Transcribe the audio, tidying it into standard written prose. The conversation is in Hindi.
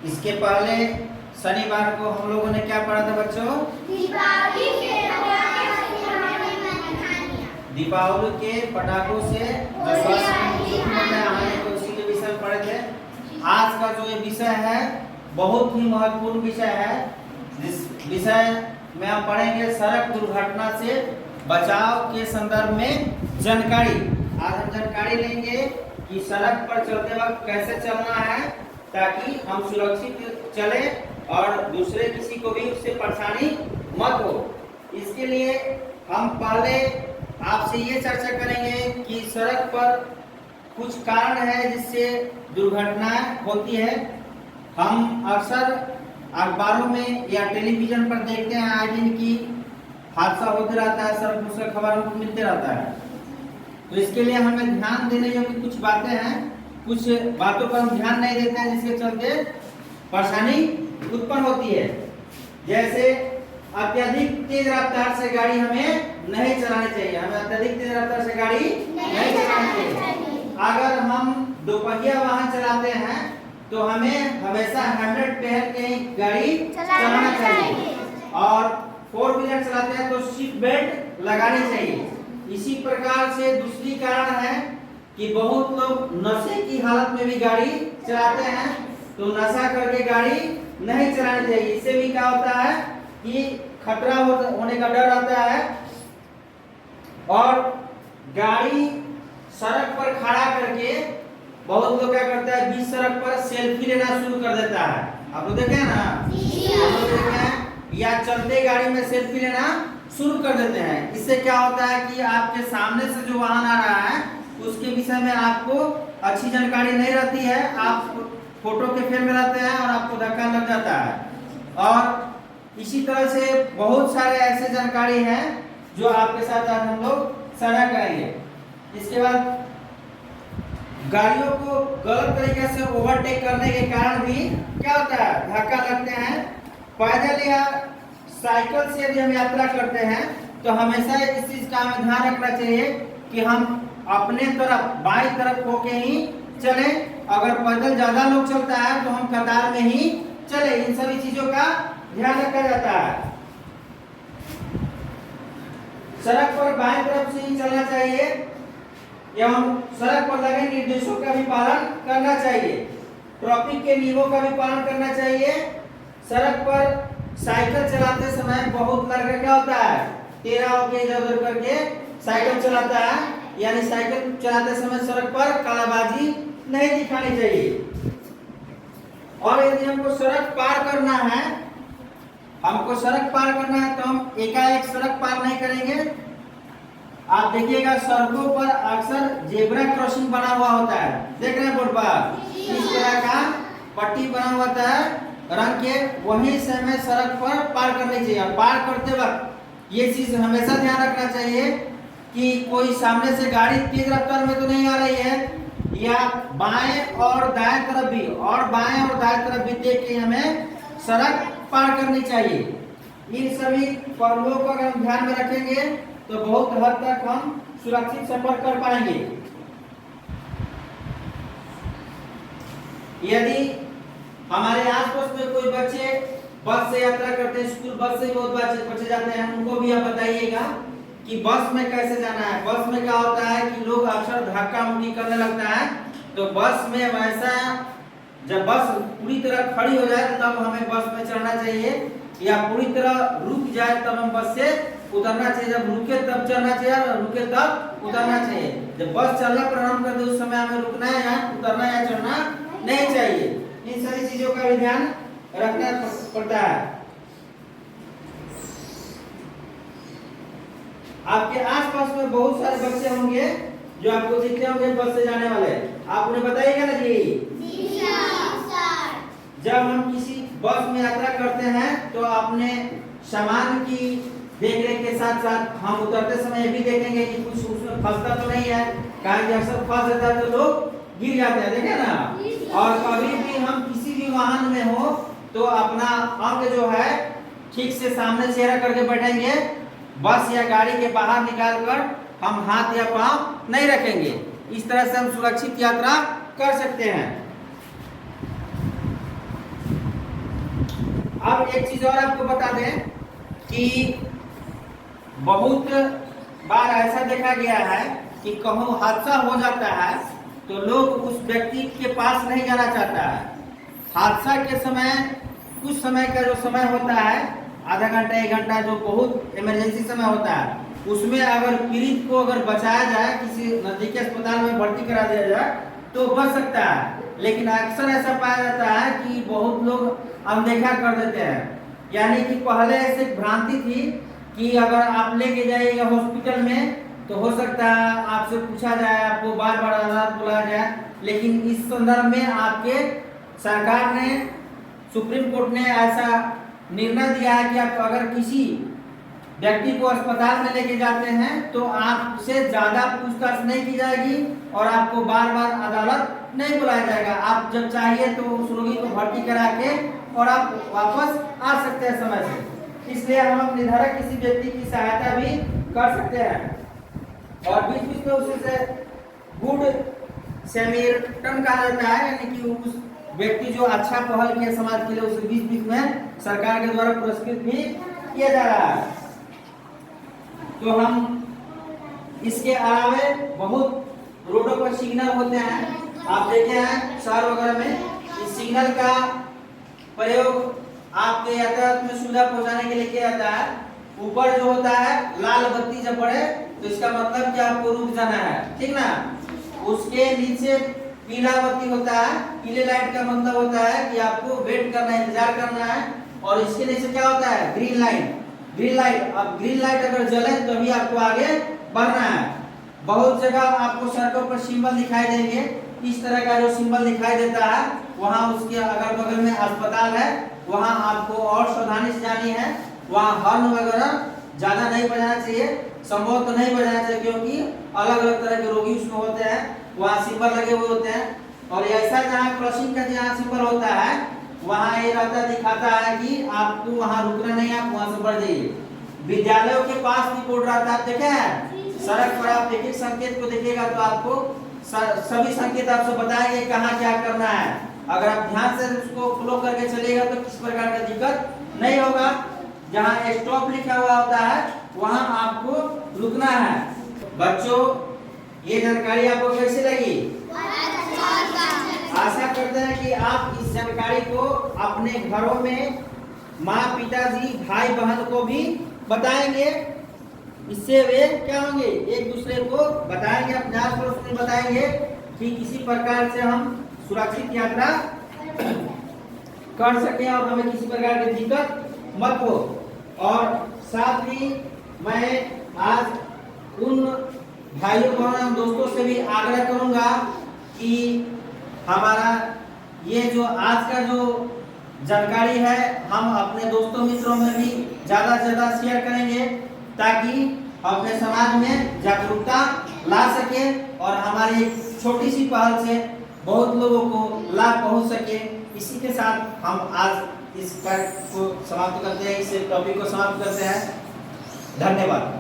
इसके पहले शनिवार को हम लोगों ने क्या पढ़ा था बच्चों? दीपावली के पटाखों से तो उसी के विषय में पढ़े थे। आज का जो ये विषय है बहुत ही महत्वपूर्ण विषय है। जिस विषय में हम पढ़ेंगे सड़क दुर्घटना से बचाव के संदर्भ में जानकारी। आज हम जानकारी लेंगे कि सड़क पर चलते वक्त कैसे चलना है ताकि हम सुरक्षित चले और दूसरे किसी को भी उससे परेशानी मत हो। इसके लिए हम पहले आपसे ये चर्चा करेंगे कि सड़क पर कुछ कारण है जिससे दुर्घटनाएं होती है। हम अक्सर अखबारों में या टेलीविजन पर देखते हैं आए दिन की हादसा होते रहता है, सड़क पर खबर हमको मिलते रहता है। तो इसके लिए हमें ध्यान देने योग्य कुछ बातें हैं, कुछ बातों पर हम ध्यान नहीं देते हैं जिसके चलते परेशानी उत्पन्न होती है। जैसे अत्यधिक तेज रफ्तार से गाड़ी हमें नहीं चलानी चाहिए। हमें अत्यधिक तेज रफ्तार से गाड़ी नहीं चलानी चाहिए। अगर हम दोपहिया वाहन चलाते हैं तो हमें हमेशा 100 पहन के ही गाड़ी चलाना चाहिए और 4 व्हीलर चलाते हैं तो सीट बेल्ट लगानी चाहिए। इसी प्रकार से दूसरी कारण है कि बहुत लोग नशे की हालत में भी गाड़ी चलाते हैं, तो नशा करके गाड़ी नहीं चलानी चाहिए। इससे भी क्या होता है कि खतरा होने का डर रहता है और गाड़ी सड़क पर खड़ा करके बहुत लोग क्या करता है बीच सड़क पर सेल्फी लेना शुरू कर देता है। आप लोग देखे हैं ना? आप लोग देखे हैं? या चलते गाड़ी में सेल्फी लेना शुरू कर देते हैं। इससे क्या होता है कि आपके सामने से जो वाहन आ रहा है उसके विषय में आपको अच्छी जानकारी नहीं रहती है, आप फोटो के फेर में रहते हैं और आपको धक्का लग जाता है। और इसी तरह से बहुत सारे ऐसे जानकारी हैं जो आपके साथ आज हम लोग साझा करेंगे। इसके बाद गाड़ियों को गलत तरीके से ओवरटेक करने के कारण भी क्या होता है धक्का लगते हैं। पैदल या साइकिल से यदि हम यात्रा करते हैं तो हमेशा इस चीज का हमें ध्यान रखना चाहिए कि हम अपने तरफ बाईं तरफ होके ही चले। अगर पैदल ज्यादा लोग चलता है तो हम कतार में ही चले। इन सभी चीजों का ध्यान रखा जाता है। सड़क पर बाईं तरफ से ही चलना चाहिए एवं सड़क पर लगे निर्देशों का भी पालन करना चाहिए। ट्रैफिक के नियमों का भी पालन करना चाहिए। सड़क पर साइकिल चलाते समय बहुत लड़का क्या होता है तेरा होके इधर उधर करके साइकिल चलाता है, यानी साइकिल चलाते समय सड़क पर कालाबाजी नहीं दिखानी चाहिए। और यदि हमको सड़क पार करना है तो हम एकाएक सड़क पार नहीं करेंगे। आप देखिएगा सड़कों पर अक्सर जेब्रा क्रॉसिंग बना हुआ होता है, देख रहे हैं बोर्ड पर इस तरह का पट्टी बना हुआ होता है रंग के, वहीं से हमें सड़क पर पार करनी चाहिए। पार करते वक्त ये चीज हमेशा ध्यान रखना चाहिए कि कोई सामने से गाड़ी तेज रफ्तार में तो नहीं आ रही है, या बाएं और दाएं तरफ भी देख के हमें सड़क पार करनी चाहिए। इन सभी पहलुओं को अगर हम ध्यान में रखेंगे तो बहुत हद तक हम सुरक्षित सफर कर पाएंगे। यदि हमारे आसपास में कोई बच्चे बस से यात्रा करते हैं, स्कूल बस से बहुत बच्चे जाते हैं, उनको भी आप बताइएगा कि बस में कैसे जाना है। बस में क्या होता है कि लोग अक्सर धक्का मुक्की करने लगता है, तो बस में वैसा जब बस पूरी तरह खड़ी हो जाए तब हमें बस में चढ़ना चाहिए, या पूरी तरह रुक जाए तब हम बस से उतरना चाहिए। जब रुके तब चढ़ना चाहिए और रुके तब उतरना चाहिए। जब बस चलना प्रारंभ कर दे उस समय हमें रुकना है या उतरना या चढ़ना नहीं चाहिए। इन सारी चीजों का भी ध्यान रखना पड़ता है। आपके आसपास में बहुत सारे बच्चे होंगे जो आपको दिखते होंगे बस से जाने वाले, आप उन्हें बताइएगा ना जी? जब हम किसी बस में यात्रा करते हैं तो अपने सामान की देख रेख के साथ साथ हम उतरते समय भी देखेंगे कि कुछ उसमें फंसता तो नहीं है, कारण कि अक्सर फंस जाता है तो लोग गिर जाते हैं, देखे ना। और कभी भी हम किसी भी वाहन में हो तो अपना अंग जो है ठीक से सामने चेहरा करके बैठेंगे। बस या गाड़ी के बाहर निकालकर हम हाथ या पांव नहीं रखेंगे। इस तरह से हम सुरक्षित यात्रा कर सकते हैं। अब एक चीज और आपको बता दें कि बहुत बार ऐसा देखा गया है कि कहूँ हादसा हो जाता है तो लोग उस व्यक्ति के पास नहीं जाना चाहता है। हादसा के समय कुछ समय का जो समय होता है, आधा घंटा 1 घंटा, जो बहुत इमरजेंसी समय होता है, उसमें अगर पीड़ित को अगर बचाया जाए, किसी नजदीकी अस्पताल में भर्ती करा दिया जाए तो बच सकता है। लेकिन अक्सर ऐसा पाया जाता है कि बहुत लोग अनदेखा कर देते हैं। यानी कि पहले ऐसे भ्रांति थी कि अगर आप लेके जाइएगा हॉस्पिटल में तो हो सकता है आपसे पूछा जाए, आपको बार बार अदालत बुलाया जाए। लेकिन इस संदर्भ में आपके सरकार ने, सुप्रीम कोर्ट ने ऐसा निर्णय दिया है कि आप अगर किसी व्यक्ति को अस्पताल में लेके जाते हैं तो आपसे ज्यादा पूछताछ नहीं की जाएगी और आपको बार बार अदालत नहीं बुलाया जाएगा। आप जब चाहिए तो उस रोगी को भर्ती करा के और आप वापस आ सकते हैं समय से। इसलिए हम निर्धारक किसी व्यक्ति की सहायता भी कर सकते हैं और बीच बीच में उसे गुड सैमरिटन कहा जाता है, यानी कि उस व्यक्ति जो अच्छा पहल किया समाज के लिए, उसे बीच बीच में सरकार के द्वारा पुरस्कृत भी किया जा रहा है। तो हम इसके अलावे बहुत रोडों पर सिग्नल होते हैं, आप देखे हैं शहर वगैरह में। इस सिग्नल का प्रयोग आपके यातायात में सुविधा पहुंचाने के लिए किया जाता है। ऊपर जो होता है लाल बत्ती जब बढ़े तो इसका मतलब कि आपको रुक जाना है, ठीक ना। उसके नीचे पीला बत्ती होता है, पीले लाइट का मतलब होता है कि आपको वेट करना है, इंतजार करना है। और इसके नीचे क्या होता है, ग्रीन लाइट। ग्रीन लाइट, अब ग्रीन लाइट अगर जले तभी आपको आगे बढ़ना है। बहुत जगह आपको सड़कों पर सिंबल दिखाई देंगे, इस तरह का जो सिंबल दिखाई देता है वहाँ उसके अगल बगल में अस्पताल है, वहाँ आपको और सावधानी से जानी है। वहाँ हॉर्न वगैरह ज्यादा नहीं बजाना चाहिए, संभव तो नहीं बजाना चाहिए, क्योंकि अलग अलग तरह के रोगी उसमें होते हैं, वहाँ सिंबल लगे हुए होते हैं। और ऐसा जहाँ क्रॉसिंग का जहाँ सिंबल होता है वहाँ ये रहता दिखाता है कि आपको वहाँ रुकना नहीं है, आप वहाँ से बढ़ जाइए। विद्यालयों के पास भी बोर्ड रहता है, देखे हैं सड़क पर आप एक एक संकेत को देखिएगा तो आपको सभी संकेत आपसे बताएंगे कहाँ क्या करना है। अगर आप ध्यान से उसको फॉलो करके चलेगा तो किसी प्रकार का दिक्कत नहीं होगा। जहाँ स्टॉप लिखा हुआ होता है वहाँ आपको रुकना है। बच्चों, ये जानकारी आपको कैसी लगी? आशा करते हैं कि आप इस जानकारी को अपने घरों में माँ, पिताजी, भाई बहन को भी बताएंगे। इससे वे क्या होंगे, एक दूसरे को बताएंगे, अपने आस पड़ोस में बताएंगे कि किसी प्रकार से हम सुरक्षित यात्रा कर सकें और हमें किसी प्रकार की दिक्कत मत हो। और साथ ही मैं आज उन भाइयों बहनों दोस्तों से भी आग्रह करूंगा कि हमारा ये जो आज का जो जानकारी है हम अपने दोस्तों मित्रों में भी ज़्यादा से ज़्यादा शेयर करेंगे, ताकि अपने समाज में जागरूकता ला सके और हमारी छोटी सी पहल से बहुत लोगों को लाभ पहुंच सके। इसी के साथ हम आज इस कार्य को समाप्त करते हैं, इस टॉपिक को समाप्त करते हैं। धन्यवाद।